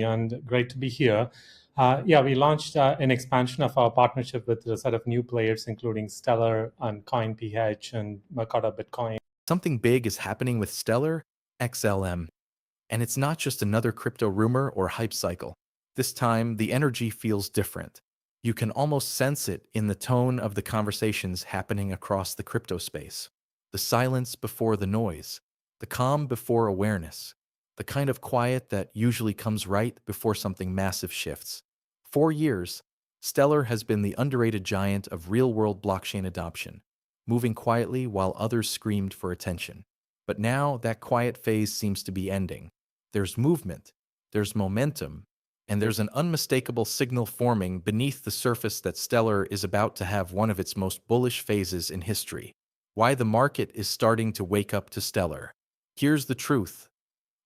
and great to be here. We launched an expansion of our partnership with a set of new players, including Stellar and CoinPH and Mercado Bitcoin. Something big is happening with Stellar, XLM, and it's not just another crypto rumor or hype cycle. This time, the energy feels different. You can almost sense it in the tone of the conversations happening across the crypto space. The silence before the noise, the calm before awareness, the kind of quiet that usually comes right before something massive shifts. For years, Stellar has been the underrated giant of real-world blockchain adoption, moving quietly while others screamed for attention. But now that quiet phase seems to be ending. There's movement, there's momentum, and there's an unmistakable signal forming beneath the surface that Stellar is about to have one of its most bullish phases in history. Why the market is starting to wake up to Stellar. Here's the truth.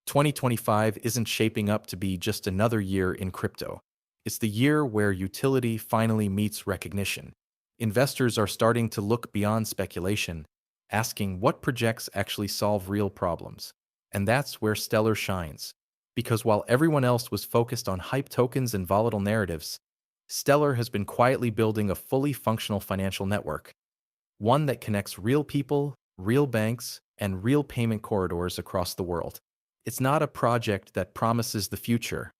2025 isn't shaping up to be just another year in crypto. It's the year where utility finally meets recognition. Investors are starting to look beyond speculation, asking what projects actually solve real problems. And that's where Stellar shines. Because while everyone else was focused on hype tokens and volatile narratives, Stellar has been quietly building a fully functional financial network, one that connects real people, real banks, and real payment corridors across the world. It's not a project that promises the future.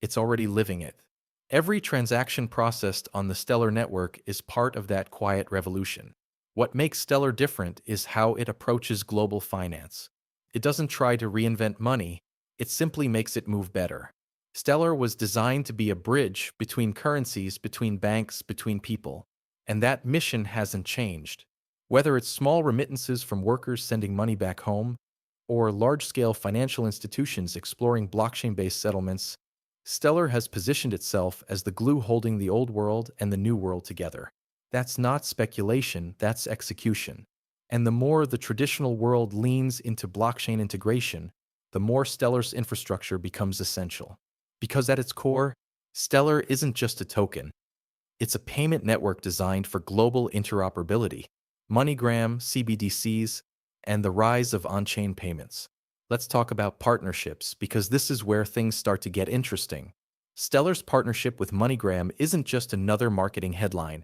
It's already living it. Every transaction processed on the Stellar network is part of that quiet revolution. What makes Stellar different is how it approaches global finance. It doesn't try to reinvent money, it simply makes it move better. Stellar was designed to be a bridge between currencies, between banks, between people. And that mission hasn't changed. Whether it's small remittances from workers sending money back home, or large-scale financial institutions exploring blockchain-based settlements, Stellar has positioned itself as the glue holding the old world and the new world together. That's not speculation, that's execution. And the more the traditional world leans into blockchain integration, the more Stellar's infrastructure becomes essential. Because at its core, Stellar isn't just a token. It's a payment network designed for global interoperability, MoneyGram, CBDCs, and the rise of on-chain payments. Let's talk about partnerships, because this is where things start to get interesting. Stellar's partnership with MoneyGram isn't just another marketing headline.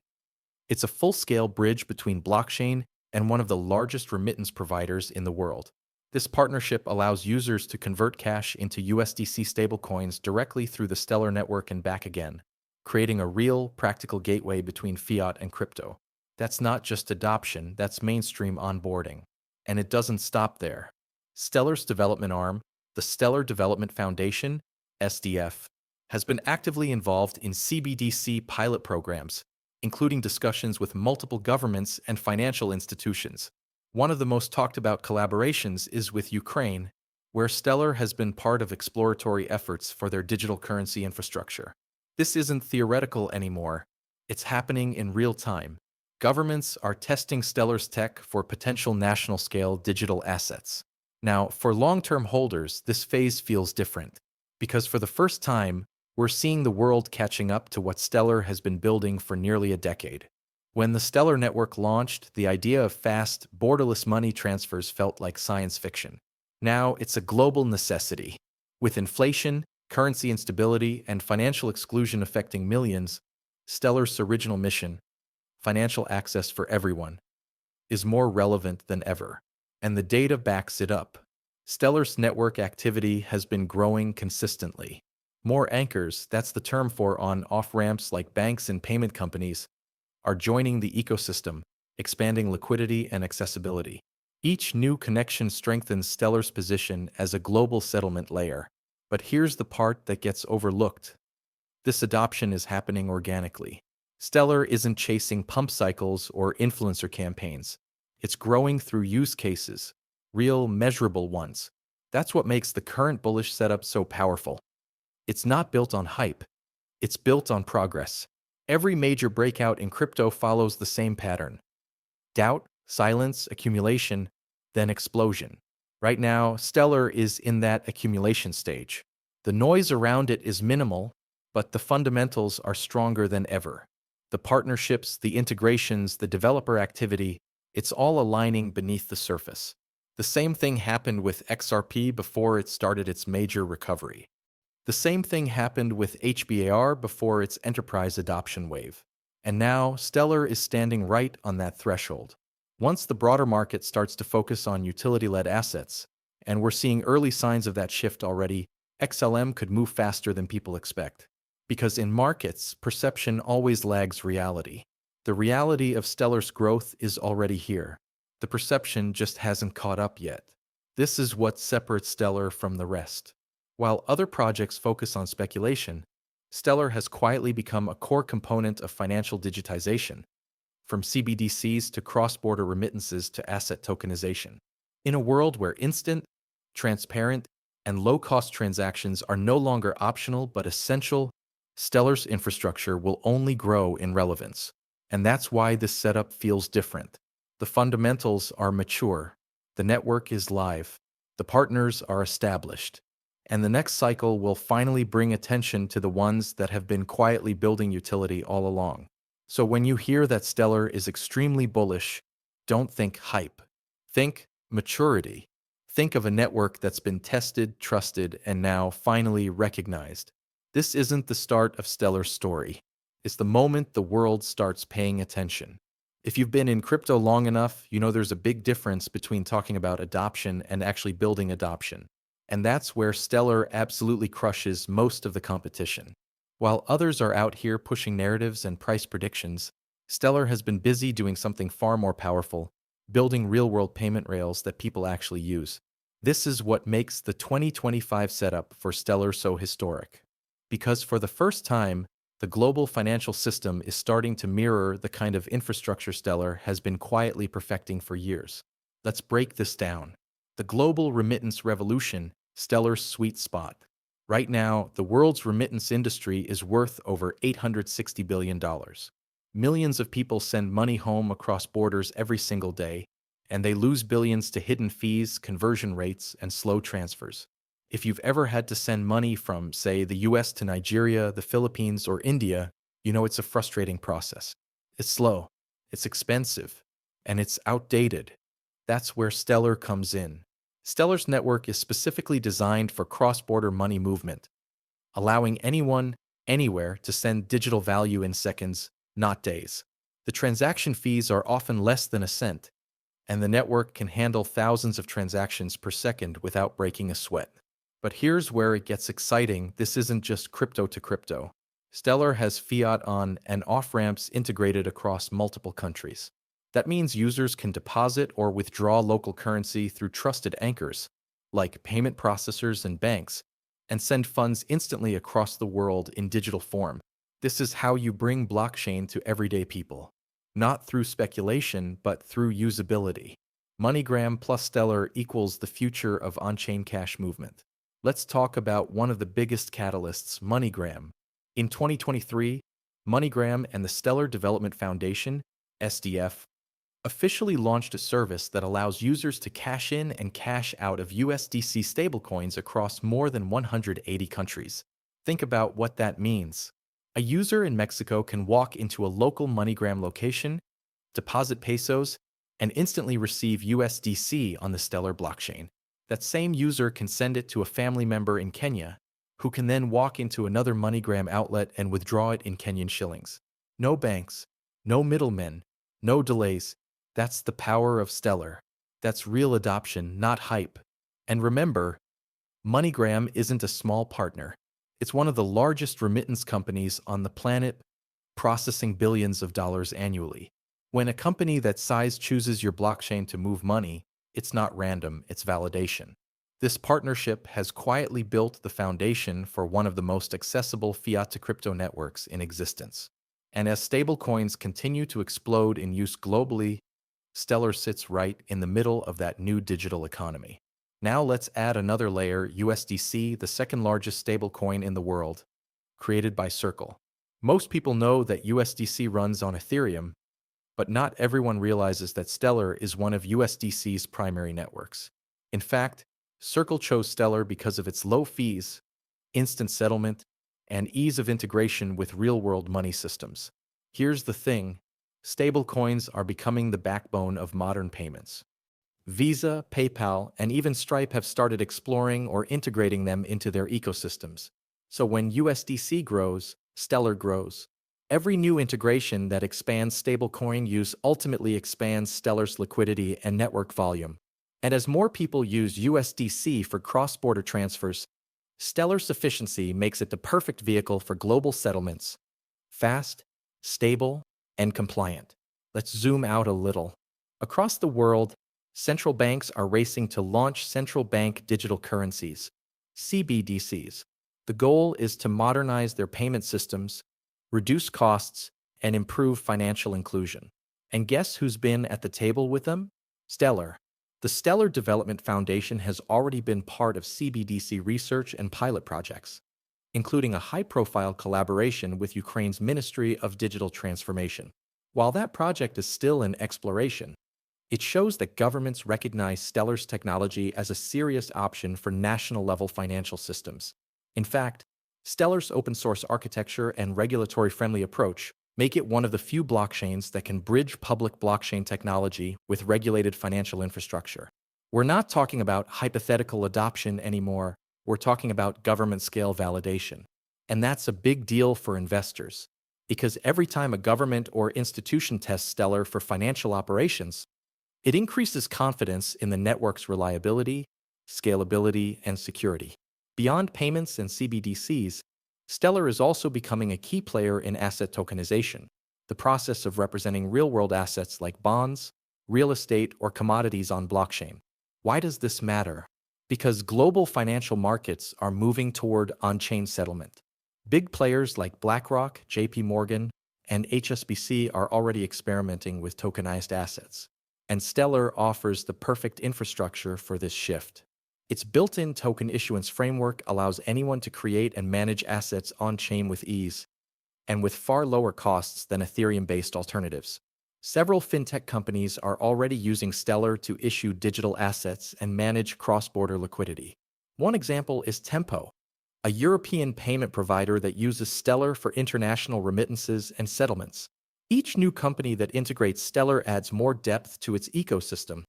It's a full-scale bridge between blockchain and one of the largest remittance providers in the world. This partnership allows users to convert cash into USDC stablecoins directly through the Stellar network and back again, creating a real, practical gateway between fiat and crypto. That's not just adoption, that's mainstream onboarding. And it doesn't stop there. Stellar's development arm, the Stellar Development Foundation, SDF, has been actively involved in CBDC pilot programs, including discussions with multiple governments and financial institutions. One of the most talked about collaborations is with Ukraine, where Stellar has been part of exploratory efforts for their digital currency infrastructure. This isn't theoretical anymore. It's happening in real time. Governments are testing Stellar's tech for potential national-scale digital assets. Now, for long-term holders, this phase feels different, because for the first time, we're seeing the world catching up to what Stellar has been building for nearly a decade. When the Stellar network launched, the idea of fast, borderless money transfers felt like science fiction. Now, it's a global necessity. With inflation, currency instability, and financial exclusion affecting millions, Stellar's original mission, financial access for everyone, is more relevant than ever. And the data backs it up. Stellar's network activity has been growing consistently. More anchors, that's the term for on-off ramps like banks and payment companies, are joining the ecosystem, expanding liquidity and accessibility. Each new connection strengthens Stellar's position as a global settlement layer. But here's the part that gets overlooked. This adoption is happening organically. Stellar isn't chasing pump cycles or influencer campaigns. It's growing through use cases, real, measurable ones. That's what makes the current bullish setup so powerful. It's not built on hype. It's built on progress. Every major breakout in crypto follows the same pattern. Doubt, silence, accumulation, then explosion. Right now, Stellar is in that accumulation stage. The noise around it is minimal, but the fundamentals are stronger than ever. The partnerships, the integrations, the developer activity, it's all aligning beneath the surface. The same thing happened with XRP before it started its major recovery. The same thing happened with HBAR before its enterprise adoption wave. And now, Stellar is standing right on that threshold. Once the broader market starts to focus on utility-led assets, and we're seeing early signs of that shift already, XLM could move faster than people expect. Because in markets, perception always lags reality. The reality of Stellar's growth is already here. The perception just hasn't caught up yet. This is what separates Stellar from the rest. While other projects focus on speculation, Stellar has quietly become a core component of financial digitization, from CBDCs to cross-border remittances to asset tokenization. In a world where instant, transparent, and low-cost transactions are no longer optional but essential, Stellar's infrastructure will only grow in relevance. And that's why this setup feels different. The fundamentals are mature, the network is live, the partners are established, and the next cycle will finally bring attention to the ones that have been quietly building utility all along. So when you hear that Stellar is extremely bullish, don't think hype. Think maturity. Think of a network that's been tested, trusted, and now finally recognized. This isn't the start of Stellar's story. It's the moment the world starts paying attention. If you've been in crypto long enough, you know there's a big difference between talking about adoption and actually building adoption. And that's where Stellar absolutely crushes most of the competition. While others are out here pushing narratives and price predictions, Stellar has been busy doing something far more powerful, building real-world payment rails that people actually use. This is what makes the 2025 setup for Stellar so historic. Because for the first time, the global financial system is starting to mirror the kind of infrastructure Stellar has been quietly perfecting for years. Let's break this down. The global remittance revolution, Stellar's sweet spot. Right now, the world's remittance industry is worth over $860 billion. Millions of people send money home across borders every single day, and they lose billions to hidden fees, conversion rates, and slow transfers. If you've ever had to send money from, say, the US to Nigeria, the Philippines, or India, you know it's a frustrating process. It's slow, it's expensive, and it's outdated. That's where Stellar comes in. Stellar's network is specifically designed for cross-border money movement, allowing anyone, anywhere, to send digital value in seconds, not days. The transaction fees are often less than a cent, and the network can handle thousands of transactions per second without breaking a sweat. But here's where it gets exciting. This isn't just crypto to crypto. Stellar has fiat on and off-ramps integrated across multiple countries. That means users can deposit or withdraw local currency through trusted anchors, like payment processors and banks, and send funds instantly across the world in digital form. This is how you bring blockchain to everyday people. Not through speculation, but through usability. MoneyGram plus Stellar equals the future of on-chain cash movement. Let's talk about one of the biggest catalysts, MoneyGram. In 2023, MoneyGram and the Stellar Development Foundation, SDF, officially launched a service that allows users to cash in and cash out of USDC stablecoins across more than 180 countries. Think about what that means. A user in Mexico can walk into a local MoneyGram location, deposit pesos, and instantly receive USDC on the Stellar blockchain. That same user can send it to a family member in Kenya, who can then walk into another MoneyGram outlet and withdraw it in Kenyan shillings. No banks, no middlemen, no delays. That's the power of Stellar. That's real adoption, not hype. And remember, MoneyGram isn't a small partner. It's one of the largest remittance companies on the planet, processing billions of dollars annually. When a company that size chooses your blockchain to move money, it's not random, it's validation. This partnership has quietly built the foundation for one of the most accessible fiat-to-crypto networks in existence. And as stablecoins continue to explode in use globally, Stellar sits right in the middle of that new digital economy. Now let's add another layer, USDC, the second largest stablecoin in the world, created by Circle. Most people know that USDC runs on Ethereum, but not everyone realizes that Stellar is one of USDC's primary networks. In fact, Circle chose Stellar because of its low fees, instant settlement, and ease of integration with real-world money systems. Here's the thing. Stablecoins are becoming the backbone of modern payments. Visa, PayPal, and even Stripe have started exploring or integrating them into their ecosystems. So when USDC grows, Stellar grows. Every new integration that expands stablecoin use ultimately expands Stellar's liquidity and network volume. And as more people use USDC for cross-border transfers, Stellar's efficiency makes it the perfect vehicle for global settlements. Fast, stable, and compliant. Let's zoom out a little. Across the world, central banks are racing to launch central bank digital currencies, CBDCs. The goal is to modernize their payment systems, reduce costs, and improve financial inclusion. And guess who's been at the table with them? Stellar. The Stellar Development Foundation has already been part of CBDC research and pilot projects, including a high-profile collaboration with Ukraine's Ministry of Digital Transformation. While that project is still in exploration, it shows that governments recognize Stellar's technology as a serious option for national-level financial systems. In fact, Stellar's open-source architecture and regulatory-friendly approach make it one of the few blockchains that can bridge public blockchain technology with regulated financial infrastructure. We're not talking about hypothetical adoption anymore. We're talking about government-scale validation. And that's a big deal for investors, because every time a government or institution tests Stellar for financial operations, it increases confidence in the network's reliability, scalability, and security. Beyond payments and CBDCs, Stellar is also becoming a key player in asset tokenization, the process of representing real-world assets like bonds, real estate, or commodities on blockchain. Why does this matter? Because global financial markets are moving toward on-chain settlement. Big players like BlackRock, JP Morgan, and HSBC are already experimenting with tokenized assets, and Stellar offers the perfect infrastructure for this shift. Its built-in token issuance framework allows anyone to create and manage assets on-chain with ease, and with far lower costs than Ethereum-based alternatives. Several fintech companies are already using Stellar to issue digital assets and manage cross-border liquidity. One example is Tempo, a European payment provider that uses Stellar for international remittances and settlements. Each new company that integrates Stellar adds more depth to its ecosystem,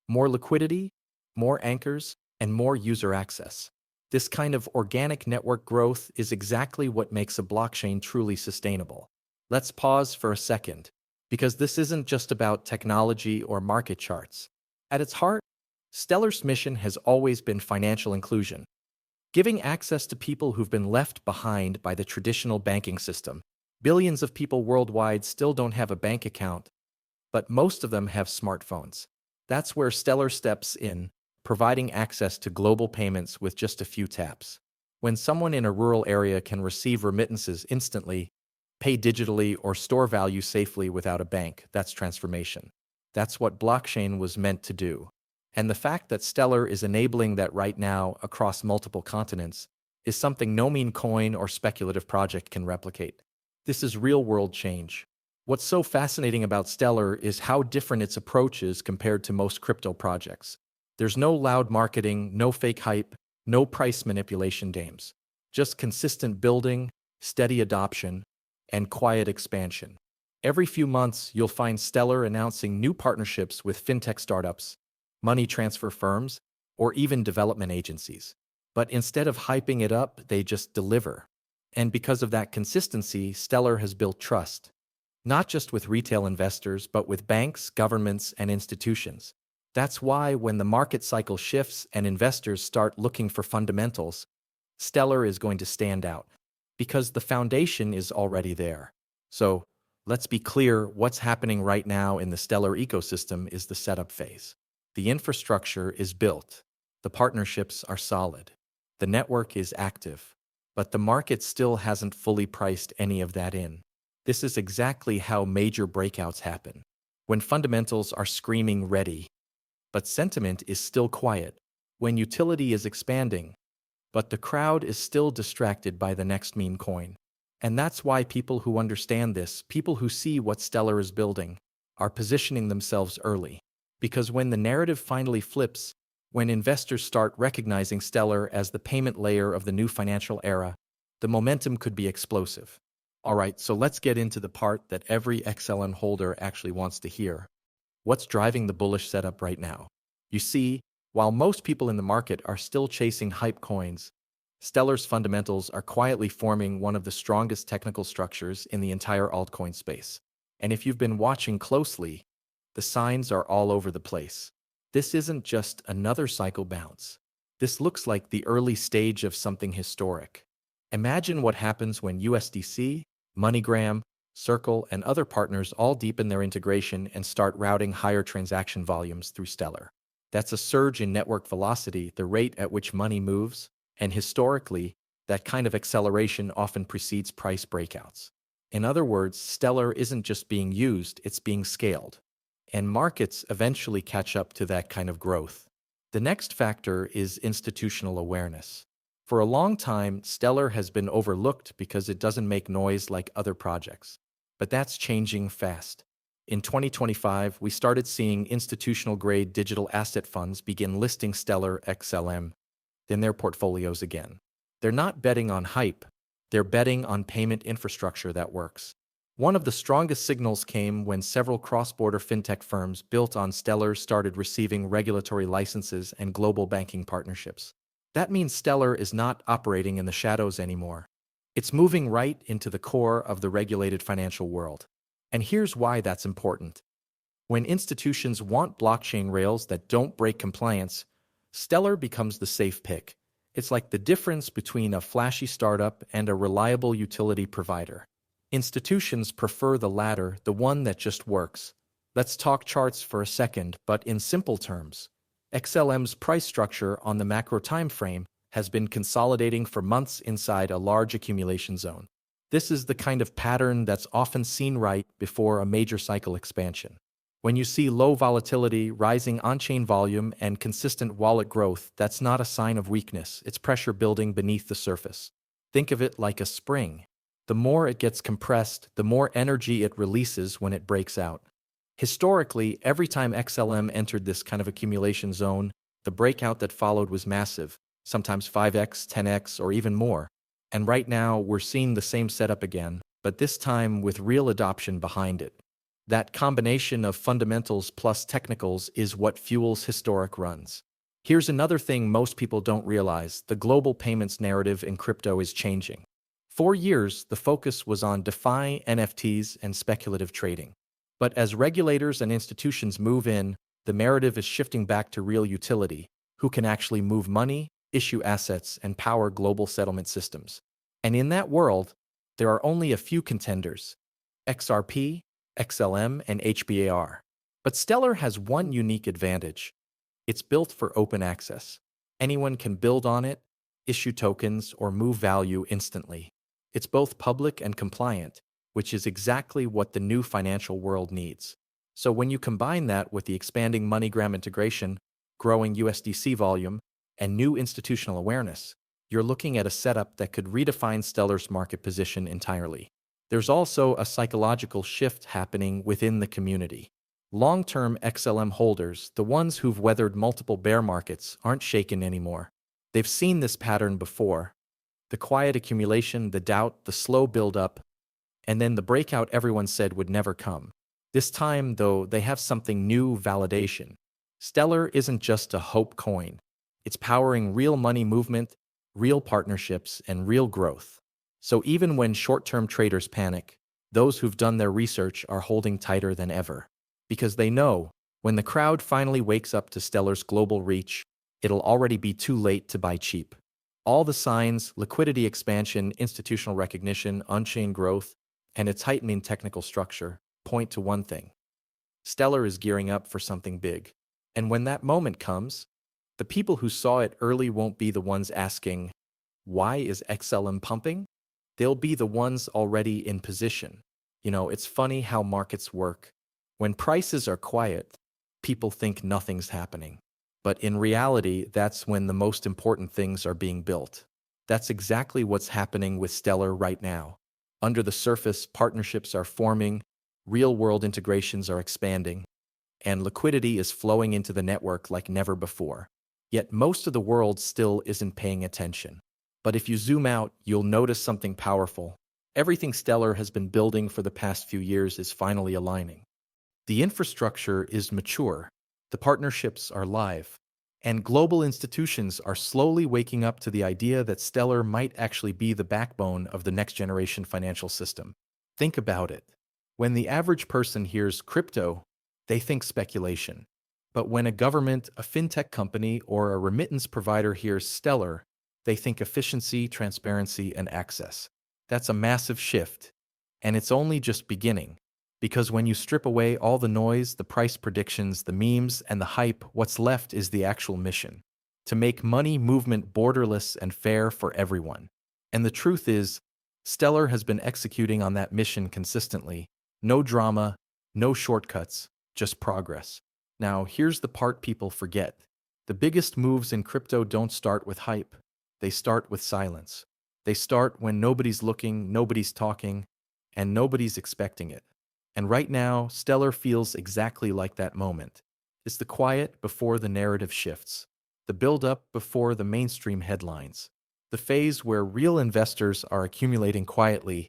more liquidity, more anchors, and more user access. This kind of organic network growth is exactly what makes a blockchain truly sustainable. Let's pause for a second, because this isn't just about technology or market charts. At its heart, Stellar's mission has always been financial inclusion, giving access to people who've been left behind by the traditional banking system. Billions of people worldwide still don't have a bank account, but most of them have smartphones. That's where Stellar steps in, providing access to global payments with just a few taps. When someone in a rural area can receive remittances instantly, pay digitally, or store value safely without a bank, that's transformation. That's what blockchain was meant to do. And the fact that Stellar is enabling that right now across multiple continents is something no meme coin or speculative project can replicate. This is real-world change. What's so fascinating about Stellar is how different its approach is compared to most crypto projects. There's no loud marketing, no fake hype, no price manipulation games. Just consistent building, steady adoption, and quiet expansion. Every few months, you'll find Stellar announcing new partnerships with fintech startups, money transfer firms, or even development agencies. But instead of hyping it up, they just deliver. And because of that consistency, Stellar has built trust, not just with retail investors, but with banks, governments, and institutions. That's why when the market cycle shifts and investors start looking for fundamentals, Stellar is going to stand out, because the foundation is already there. So, let's be clear, what's happening right now in the Stellar ecosystem is the setup phase. The infrastructure is built, the partnerships are solid, the network is active, but the market still hasn't fully priced any of that in. This is exactly how major breakouts happen, when fundamentals are screaming ready, but sentiment is still quiet, when utility is expanding, but the crowd is still distracted by the next meme coin. And that's why people who understand this, people who see what Stellar is building, are positioning themselves early. Because when the narrative finally flips, when investors start recognizing Stellar as the payment layer of the new financial era, the momentum could be explosive. All right, so let's get into the part that every XLM holder actually wants to hear. What's driving the bullish setup right now? You see, while most people in the market are still chasing hype coins, Stellar's fundamentals are quietly forming one of the strongest technical structures in the entire altcoin space. And if you've been watching closely, the signs are all over the place. This isn't just another cycle bounce. This looks like the early stage of something historic. Imagine what happens when USDC, MoneyGram, Circle, and other partners all deepen their integration and start routing higher transaction volumes through Stellar. That's a surge in network velocity, the rate at which money moves, and historically, that kind of acceleration often precedes price breakouts. In other words, Stellar isn't just being used, it's being scaled. And markets eventually catch up to that kind of growth. The next factor is institutional awareness. For a long time, Stellar has been overlooked because it doesn't make noise like other projects. But that's changing fast. In 2025, we started seeing institutional-grade digital asset funds begin listing Stellar XLM in their portfolios again. They're not betting on hype, they're betting on payment infrastructure that works. One of the strongest signals came when several cross-border fintech firms built on Stellar started receiving regulatory licenses and global banking partnerships. That means Stellar is not operating in the shadows anymore. It's moving right into the core of the regulated financial world. And here's why that's important. When institutions want blockchain rails that don't break compliance, Stellar becomes the safe pick. It's like the difference between a flashy startup and a reliable utility provider. Institutions prefer the latter, the one that just works. Let's talk charts for a second, but in simple terms. XLM's price structure on the macro time frame has been consolidating for months inside a large accumulation zone. This is the kind of pattern that's often seen right before a major cycle expansion. When you see low volatility, rising on-chain volume, and consistent wallet growth, that's not a sign of weakness, it's pressure building beneath the surface. Think of it like a spring. The more it gets compressed, the more energy it releases when it breaks out. Historically, every time XLM entered this kind of accumulation zone, the breakout that followed was massive, sometimes 5x, 10x, or even more. And right now, we're seeing the same setup again, but this time with real adoption behind it. That combination of fundamentals plus technicals is what fuels historic runs. Here's another thing most people don't realize: the global payments narrative in crypto is changing. For years, the focus was on DeFi, NFTs, and speculative trading. But as regulators and institutions move in, the narrative is shifting back to real utility: who can actually move money, issue assets, and power global settlement systems. And in that world, there are only a few contenders: XRP, XLM, and HBAR. But Stellar has one unique advantage. It's built for open access. Anyone can build on it, issue tokens, or move value instantly. It's both public and compliant, which is exactly what the new financial world needs. So when you combine that with the expanding MoneyGram integration, growing USDC volume, and new institutional awareness, you're looking at a setup that could redefine Stellar's market position entirely. There's also a psychological shift happening within the community. Long-term XLM holders, the ones who've weathered multiple bear markets, aren't shaken anymore. They've seen this pattern before: the quiet accumulation, the doubt, the slow build-up, and then the breakout everyone said would never come. This time, though, they have something new: validation. Stellar isn't just a hope coin. It's powering real money movement, real partnerships, and real growth. So even when short-term traders panic, those who've done their research are holding tighter than ever. Because they know, when the crowd finally wakes up to Stellar's global reach, it'll already be too late to buy cheap. All the signs: liquidity expansion, institutional recognition, on-chain growth, and a tightening technical structure, point to one thing: Stellar is gearing up for something big. And when that moment comes, the people who saw it early won't be the ones asking, "Why is XLM pumping?" They'll be the ones already in position. It's funny how markets work. When prices are quiet, people think nothing's happening. But in reality, that's when the most important things are being built. That's exactly what's happening with Stellar right now. Under the surface, partnerships are forming, real-world integrations are expanding, and liquidity is flowing into the network like never before. Yet most of the world still isn't paying attention. But if you zoom out, you'll notice something powerful. Everything Stellar has been building for the past few years is finally aligning. The infrastructure is mature. The partnerships are live. And global institutions are slowly waking up to the idea that Stellar might actually be the backbone of the next generation financial system. Think about it. When the average person hears crypto, they think speculation. But when a government, a fintech company, or a remittance provider hears Stellar, they think efficiency, transparency, and access. That's a massive shift. And it's only just beginning. Because when you strip away all the noise, the price predictions, the memes, and the hype, what's left is the actual mission: to make money movement borderless and fair for everyone. And the truth is, Stellar has been executing on that mission consistently. No drama, no shortcuts, just progress. Now, here's the part people forget. The biggest moves in crypto don't start with hype. They start with silence. They start when nobody's looking, nobody's talking, and nobody's expecting it. And right now, Stellar feels exactly like that moment. It's the quiet before the narrative shifts, the build-up before the mainstream headlines, the phase where real investors are accumulating quietly,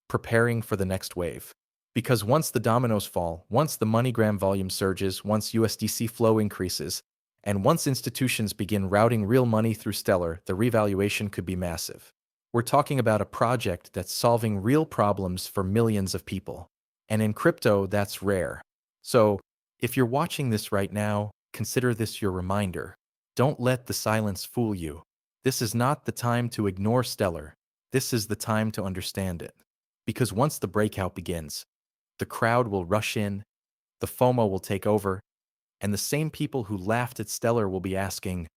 preparing for the next wave. Because once the dominoes fall, once the MoneyGram volume surges, once USDC flow increases, and once institutions begin routing real money through Stellar, the revaluation could be massive. We're talking about a project that's solving real problems for millions of people. And in crypto, that's rare. So, if you're watching this right now, consider this your reminder. Don't let the silence fool you. This is not the time to ignore Stellar. This is the time to understand it. Because once the breakout begins, the crowd will rush in, the FOMO will take over, and the same people who laughed at Stellar will be asking,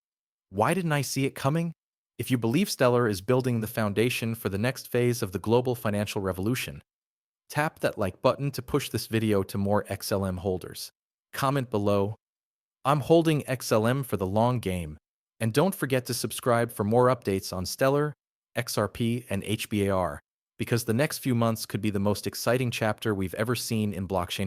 why didn't I see it coming? If you believe Stellar is building the foundation for the next phase of the global financial revolution, tap that like button to push this video to more XLM holders. Comment below, I'm holding XLM for the long game. And don't forget to subscribe for more updates on Stellar, XRP, and HBAR, because the next few months could be the most exciting chapter we've ever seen in blockchain.